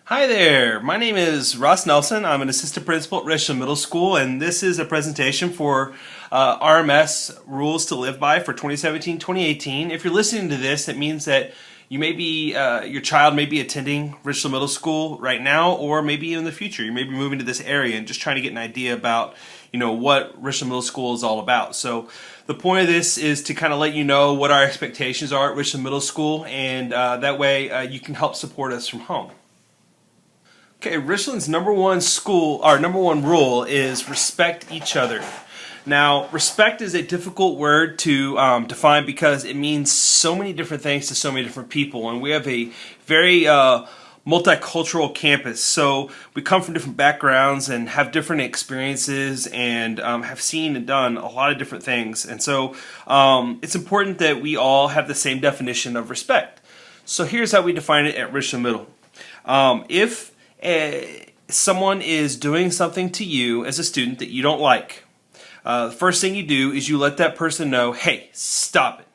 Hi there, my name is Ross Nelson. I'm an assistant principal at Richland Middle School, and this is a presentation for RMS Rules to Live By for 2017-2018. If you're listening to this, it means that you may be, your child may be attending Richland Middle School right now, or maybe in the future. You may be moving to this area and just trying to get an idea about, what Richland Middle School is all about. So the point of this is to kind of let you know what our expectations are at Richland Middle School, and that way you can help support us from home. Okay, Richland's number one rule is respect each other. Now, respect is a difficult word to define because it means so many different things to so many different people, and we have a very multicultural campus. So we come from different backgrounds and have different experiences and have seen and done a lot of different things. And so it's important that we all have the same definition of respect. So here's how we define it at Richland Middle. If someone is doing something to you as a student that you don't like, the first thing you do is you let that person know, hey, stop it,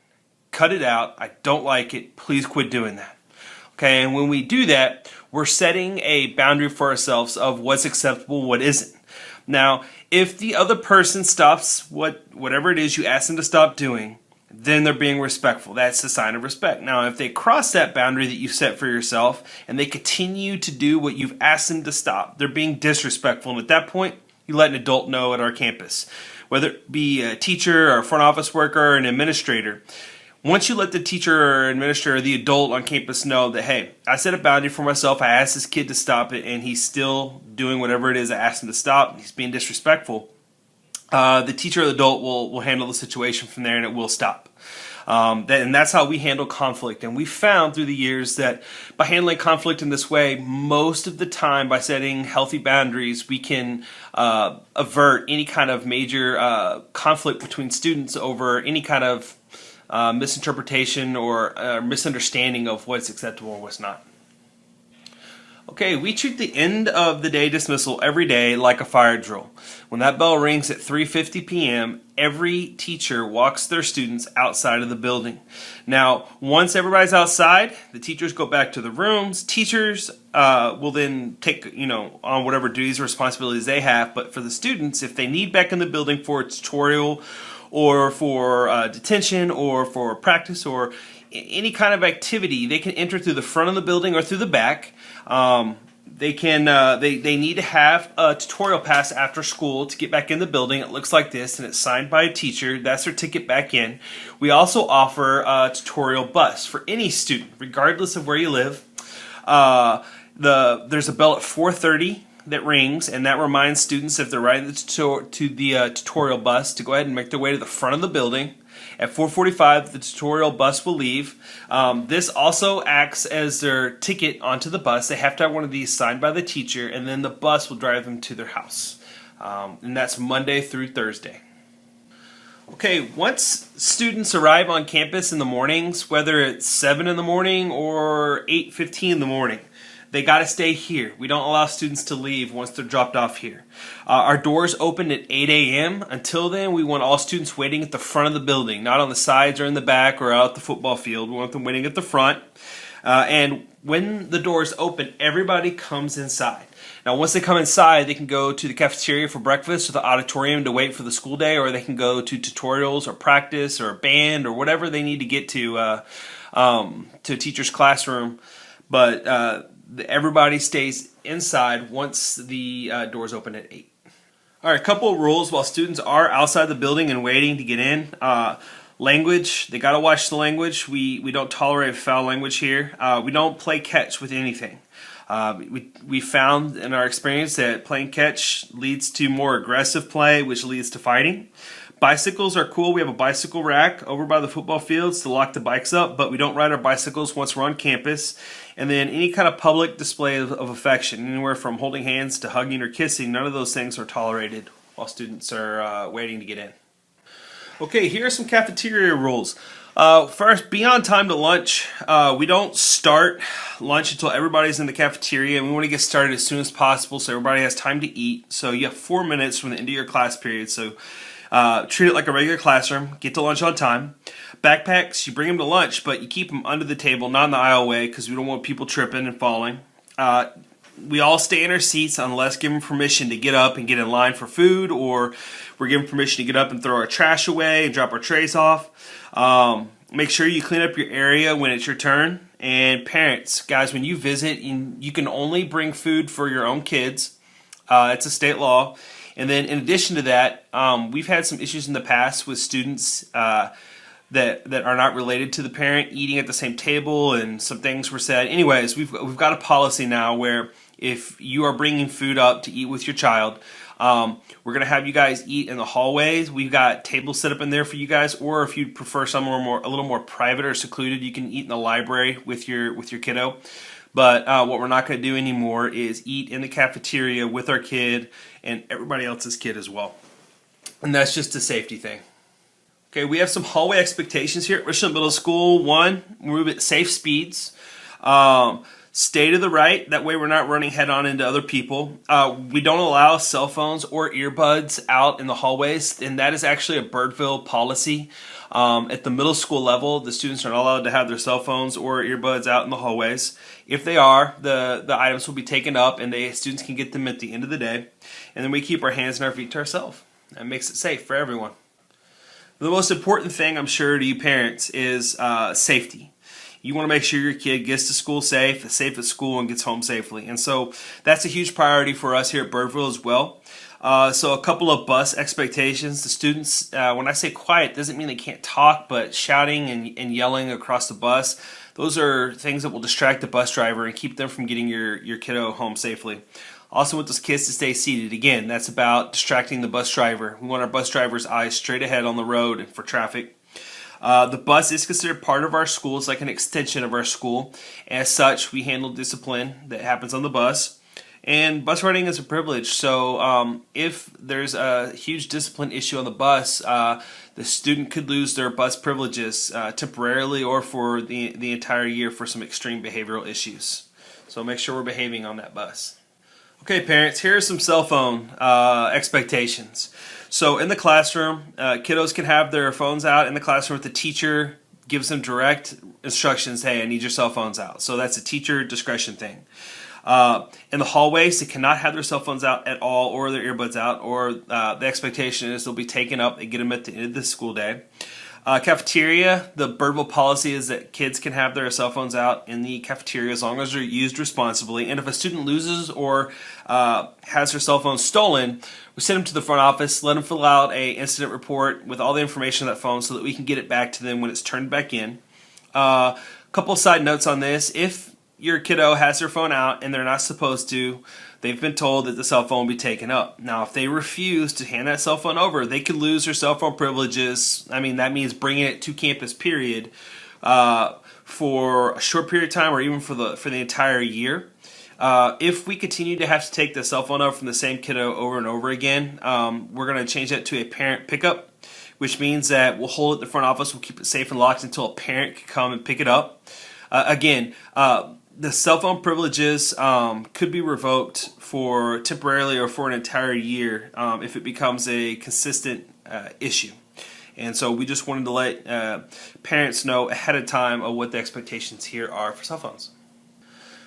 cut it out, I don't like it, please quit doing that. Okay, and when we do that, we're setting a boundary for ourselves of what's acceptable, what isn't. Now, if the other person stops whatever it is you ask them to stop doing, then they're being respectful. That's a sign of respect. Now, if they cross that boundary that you set for yourself and they continue to do what you've asked them to stop, they're being disrespectful. And at that point, you let an adult know at our campus, whether it be a teacher or a front office worker or an administrator. Once you let the teacher or administrator or the adult on campus know that, hey, I set a boundary for myself, I asked this kid to stop it, and he's still doing whatever it is I asked him to stop, he's being disrespectful, the teacher or the adult will handle the situation from there and it will stop. And that's how we handle conflict. And we found through the years that by handling conflict in this way, most of the time by setting healthy boundaries, we can avert any kind of major conflict between students over any kind of misinterpretation or misunderstanding of what's acceptable and what's not. Okay, we treat the end of the day dismissal every day like a fire drill. When that bell rings at 3:50 p.m., every teacher walks their students outside of the building. Now, once everybody's outside, the teachers go back to the rooms. Teachers will then take, on whatever duties or responsibilities they have. But for the students, if they need back in the building for a tutorial or for detention or for practice or any kind of activity, they can enter through the front of the building or through the back. They need to have a tutorial pass after school to get back in the building. It looks like this, and it's signed by a teacher. That's their ticket back in. We also offer a tutorial bus for any student, regardless of where you live. There's a bell at 4:30 that rings, and that reminds students if they're riding the tutorial bus to go ahead and make their way to the front of the building. At 4:45, the tutorial bus will leave. This also acts as their ticket onto the bus. They have to have one of these signed by the teacher, and then the bus will drive them to their house. And that's Monday through Thursday. Okay, once students arrive on campus in the mornings, whether it's 7 in the morning or 8:15 in the morning, they got to stay here. We don't allow students to leave once they're dropped off here. Our doors open at 8 a.m. Until then, we want all students waiting at the front of the building, not on the sides or in the back or out at the football field. We want them waiting at the front. And when the doors open, everybody comes inside. Now, once they come inside, they can go to the cafeteria for breakfast or the auditorium to wait for the school day, or they can go to tutorials or practice or band or whatever they need to get to a teacher's classroom. But everybody stays inside once the doors open at 8. All right, a couple of rules while students are outside the building and waiting to get in. Language, they got to watch the language. We don't tolerate foul language here. We don't play catch with anything. We found in our experience that playing catch leads to more aggressive play, which leads to fighting. Bicycles are cool. We have a bicycle rack over by the football fields to lock the bikes up, but we don't ride our bicycles once we're on campus. And then any kind of public display of affection, anywhere from holding hands to hugging or kissing, none of those things are tolerated while students are waiting to get in. Okay, here are some cafeteria rules. First, be on time to lunch. We don't start lunch until everybody's in the cafeteria, and we want to get started as soon as possible so everybody has time to eat. So you have 4 minutes from the end of your class period. So treat it like a regular classroom. Get to lunch on time. Backpacks, you bring them to lunch, but you keep them under the table, not in the aisleway, because we don't want people tripping and falling. We all stay in our seats unless given permission to get up and get in line for food, or we're given permission to get up and throw our trash away and drop our trays off. Make sure you clean up your area when it's your turn. And parents, guys, when you visit, you can only bring food for your own kids. It's a state law. And then in addition to that, we've had some issues in the past with students that are not related to the parent eating at the same table, and some things were said. Anyways, we've got a policy now where if you are bringing food up to eat with your child, we're going to have you guys eat in the hallways. We've got tables set up in there for you guys, or if you prefer somewhere a little more private or secluded, you can eat in the library with your kiddo. But what we're not going to do anymore is eat in the cafeteria with our kid and everybody else's kid as well. And that's just a safety thing. Okay, we have some hallway expectations here at Richland Middle School. One, move at safe speeds. Stay to the right. That way we're not running head on into other people. We don't allow cell phones or earbuds out in the hallways, and that is actually a Birdville policy. At the middle school level, the students are not allowed to have their cell phones or earbuds out in the hallways. If they are, the items will be taken up, and students can get them at the end of the day. And then we keep our hands and our feet to ourselves. That makes it safe for everyone. The most important thing, I'm sure, to you parents is safety. You want to make sure your kid gets to school safe, is safe at school, and gets home safely. And so that's a huge priority for us here at Birdville as well. So a couple of bus expectations. The students, when I say quiet, doesn't mean they can't talk, but shouting and yelling across the bus, those are things that will distract the bus driver and keep them from getting your kiddo home safely. Also want those kids to stay seated. Again, that's about distracting the bus driver. We want our bus driver's eyes straight ahead on the road and for traffic. The bus is considered part of our school. It's like an extension of our school. As such, we handle discipline that happens on the bus. And bus riding is a privilege. So if there's a huge discipline issue on the bus, the student could lose their bus privileges temporarily or for the entire year for some extreme behavioral issues. So make sure we're behaving on that bus. Okay, parents, here are some cell phone expectations. So in the classroom, kiddos can have their phones out in the classroom if the teacher gives them direct instructions, hey, I need your cell phones out. So that's a teacher discretion thing. In the hallways, they cannot have their cell phones out at all or their earbuds out, or the expectation is they'll be taken up and get them at the end of the school day. Cafeteria, the Birdville policy is that kids can have their cell phones out in the cafeteria as long as they're used responsibly. And if a student loses or has their cell phone stolen, we send them to the front office, let them fill out a incident report with all the information on that phone so that we can get it back to them when it's turned back in. Couple side notes on this. If your kiddo has their phone out and they're not supposed to, they've been told that the cell phone will be taken up. Now, if they refuse to hand that cell phone over, they could lose their cell phone privileges. I mean, that means bringing it to campus, period, for a short period of time or even for the entire year. If we continue to have to take the cell phone over from the same kiddo over and over again, we're going to change that to a parent pickup, which means that we'll hold it in the front office, we'll keep it safe and locked until a parent can come and pick it up. The cell phone privileges could be revoked for temporarily or for an entire year if it becomes a consistent issue. And so we just wanted to let parents know ahead of time of what the expectations here are for cell phones.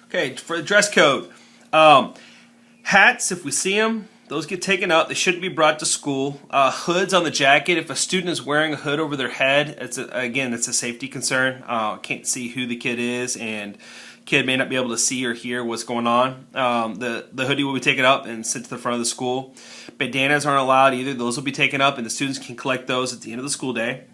Okay, for the dress code, hats, if we see them, those get taken up. They shouldn't be brought to school. Hoods on the jacket, if a student is wearing a hood over their head, it's a safety concern. Can't see who the kid is, and kid may not be able to see or hear what's going on. The hoodie will be taken up and sent to the front of the school. Bandanas aren't allowed either. Those will be taken up, and the students can collect those at the end of the school day.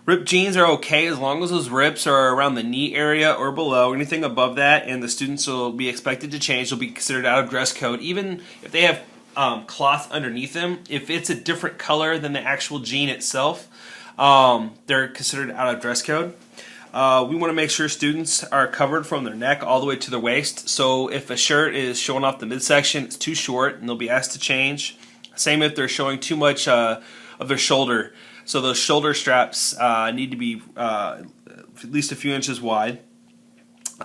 Ripped jeans are okay as long as those rips are around the knee area or below. Anything above that, and the students will be expected to change. They'll be considered out of dress code, even if they have cloth underneath them. If it's a different color than the actual jean itself, they're considered out of dress code. We want to make sure students are covered from their neck all the way to their waist. So if a shirt is showing off the midsection, it's too short and they'll be asked to change. Same if they're showing too much of their shoulder. So those shoulder straps need to be at least a few inches wide.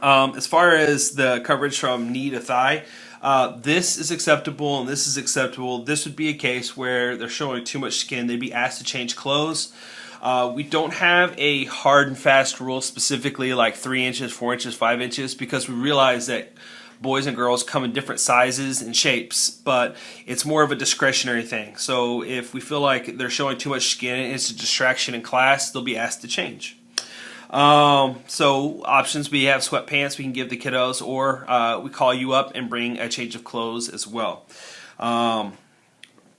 As far as the coverage from knee to thigh, this is acceptable and this is acceptable. This would be a case where they're showing too much skin. They'd be asked to change clothes. We don't have a hard and fast rule specifically like 3 inches, 4 inches, 5 inches, because we realize that boys and girls come in different sizes and shapes, but it's more of a discretionary thing. So if we feel like they're showing too much skin and it's a distraction in class, they'll be asked to change. So options, we have sweatpants we can give the kiddos, or we call you up and bring a change of clothes as well.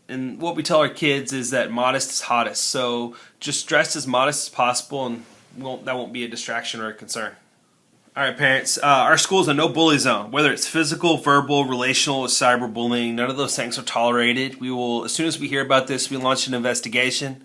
And what we tell our kids is that modest is hottest. So just dress as modest as possible, and that won't be a distraction or a concern. All right, parents, our school is a no bully zone. Whether it's physical, verbal, relational, or cyberbullying, none of those things are tolerated. We will, as soon as we hear about this, we launch an investigation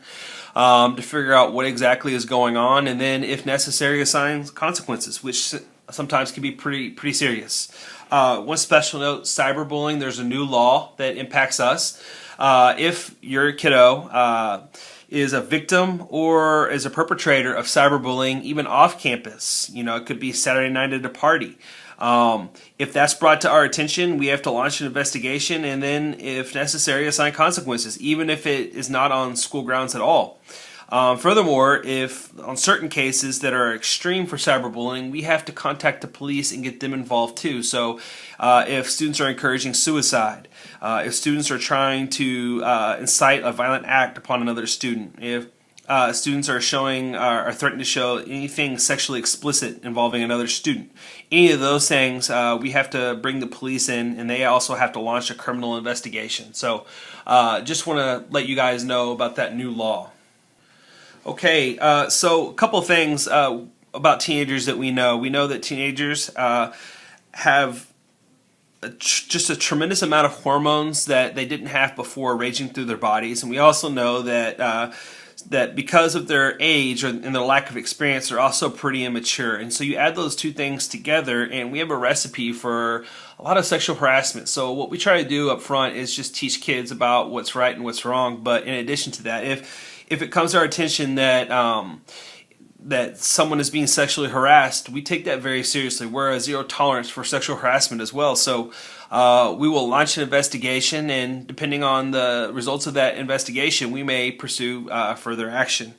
to figure out what exactly is going on, and then, if necessary, assign consequences, which sometimes can be pretty serious. One special note: cyberbullying. There's a new law that impacts us. If your kiddo is a victim or is a perpetrator of cyberbullying, even off campus, it could be Saturday night at a party. If that's brought to our attention, we have to launch an investigation and then, if necessary, assign consequences, even if it is not on school grounds at all. Furthermore, if on certain cases that are extreme for cyberbullying, we have to contact the police and get them involved too. So if students are encouraging suicide, if students are trying to incite a violent act upon another student, if students are showing are threatening to show anything sexually explicit involving another student, any of those things, we have to bring the police in, and they also have to launch a criminal investigation. So just want to let you guys know about that new law. Okay, so a couple things about teenagers that we know. We know that teenagers have just a tremendous amount of hormones that they didn't have before raging through their bodies, and we also know that that because of their age and their lack of experience, they're also pretty immature. And so you add those two things together, and we have a recipe for a lot of sexual harassment. So what we try to do up front is just teach kids about what's right and what's wrong. But in addition to that, if it comes to our attention that that someone is being sexually harassed, we take that very seriously. We're a zero tolerance for sexual harassment as well. So we will launch an investigation, and depending on the results of that investigation, we may pursue further action.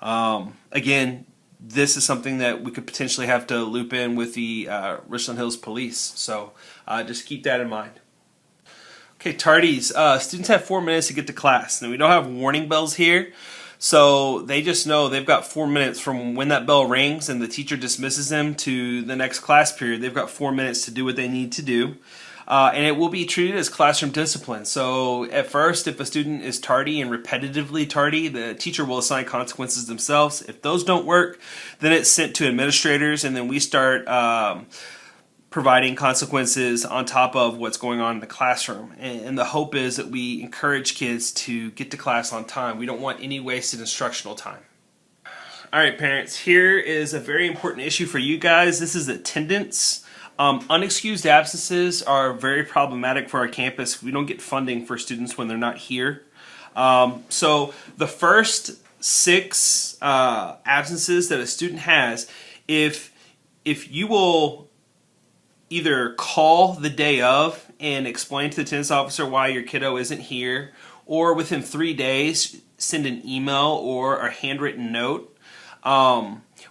Again, this is something that we could potentially have to loop in with the Richland Hills Police. So just keep that in mind. Okay, tardies. Students have 4 minutes to get to class. Now, we don't have warning bells here, so they just know they've got 4 minutes from when that bell rings and the teacher dismisses them to the next class period. They've got 4 minutes to do what they need to do, and it will be treated as classroom discipline. So at first, if a student is tardy and repetitively tardy, the teacher will assign consequences themselves. If those don't work, then it's sent to administrators, and then we start providing consequences on top of what's going on in the classroom. And the hope is that we encourage kids to get to class on time. We don't want any wasted instructional time. All right, parents, here is a very important issue for you guys. This is attendance. Unexcused absences are very problematic for our campus. We don't get funding for students when they're not here. So the first 6 absences that a student has, if you will either call the day of and explain to the attendance officer why your kiddo isn't here, or within 3 days send an email or a handwritten note,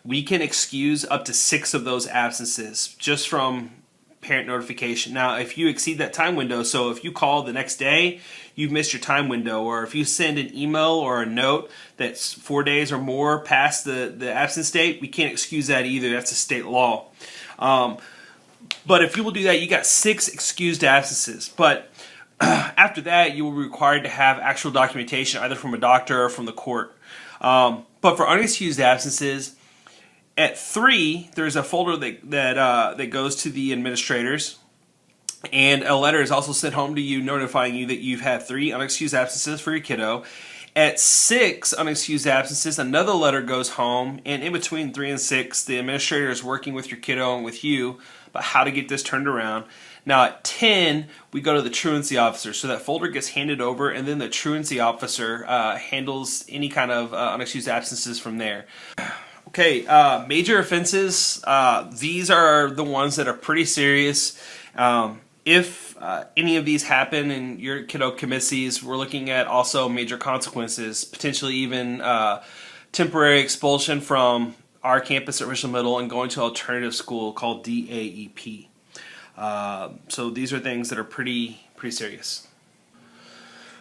we can excuse up to 6 of those absences just from parent notification. Now, if you exceed that time window, so if you call the next day, you've missed your time window, or if you send an email or a note that's 4 days or more past the absence date, we can't excuse that either. That's a state law. But if you will do that, you got 6 excused absences. But after that, you will be required to have actual documentation, either from a doctor or from the court. But for unexcused absences, at 3, there's a folder that goes to the administrators, and a letter is also sent home to you notifying you that you've had 3 unexcused absences for your kiddo. At 6 unexcused absences, another letter goes home, and in between 3 and 6, the administrator is working with your kiddo and with you about how to get this turned around. Now at 10, we go to the truancy officer. So that folder gets handed over, and then the truancy officer handles any kind of unexcused absences from there. Okay, major offenses. These are the ones that are pretty serious. If any of these happen and your kiddo commits these, we're looking at also major consequences, potentially even temporary expulsion from our campus at Richland Middle and going to an alternative school called DAEP. So these are things that are pretty serious.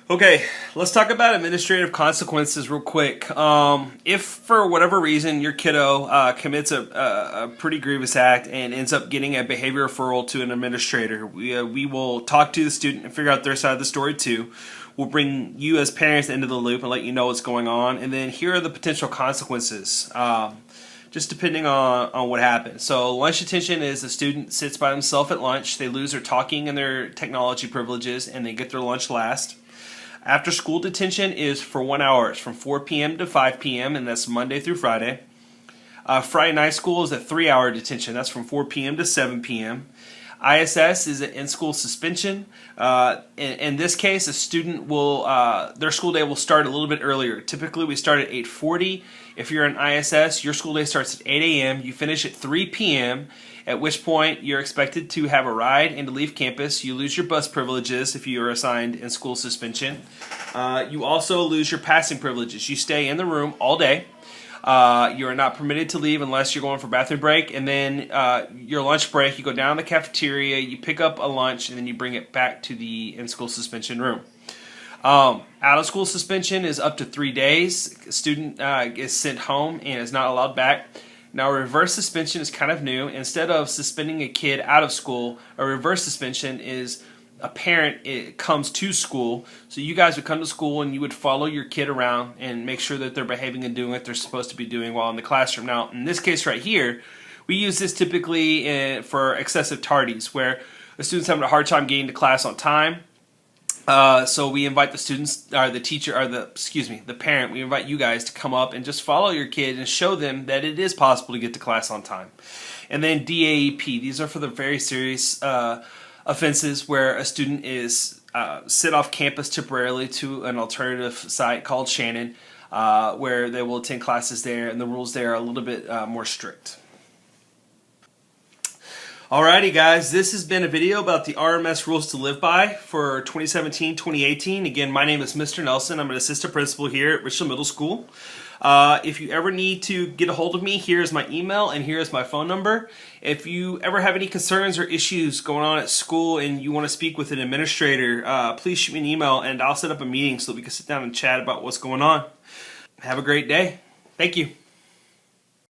Okay, let's talk about administrative consequences real quick. If for whatever reason your kiddo commits a pretty grievous act and ends up getting a behavior referral to an administrator, we will talk to the student and figure out their side of the story too. We'll bring you as parents into the loop and let you know what's going on. And then here are the potential consequences, just depending on what happens. So lunch detention is the student sits by themselves at lunch. They lose their talking and their technology privileges, and they get their lunch last. After school detention is for 1 hour. It's from 4 p.m. to 5 p.m. and that's Monday through Friday. Friday night school is a 3-hour detention. That's from 4 p.m. to 7 p.m. ISS is an in-school suspension. In this case, a student will their school day will start a little bit earlier. Typically, we start at 8:40. If you're in ISS, your school day starts at 8 a.m. You finish at 3 p.m., at which point you're expected to have a ride and to leave campus. You lose your bus privileges if you are assigned in-school suspension. You also lose your passing privileges. You stay in the room all day. You are not permitted to leave unless you're going for bathroom break, and then your lunch break, you go down to the cafeteria, you pick up a lunch, and then you bring it back to the in-school suspension room. Out-of-school suspension is up to 3 days. A student is sent home and is not allowed back. Now, reverse suspension is kind of new. Instead of suspending a kid out of school, a reverse suspension is a parent comes to school. So you guys would come to school and you would follow your kid around and make sure that they're behaving and doing what they're supposed to be doing while in the classroom. Now, in this case right here, we use this typically for excessive tardies, where a student's having a hard time getting to class on time. So we invite the students, or the teacher, or the parent, we invite you guys to come up and just follow your kid and show them that it is possible to get to class on time. And then DAEP, these are for the very serious offenses where a student is sent off campus temporarily to an alternative site called Shannon, where they will attend classes there, and the rules there are a little bit more strict. Alrighty guys, this has been a video about the RMS rules to live by for 2017-2018. Again, my name is Mr. Nelson. I'm an assistant principal here at Richland Middle School. If you ever need to get a hold of me, here's my email and here's my phone number. If you ever have any concerns or issues going on at school and you want to speak with an administrator, please shoot me an email and I'll set up a meeting so that we can sit down and chat about what's going on. Have a great day. Thank you.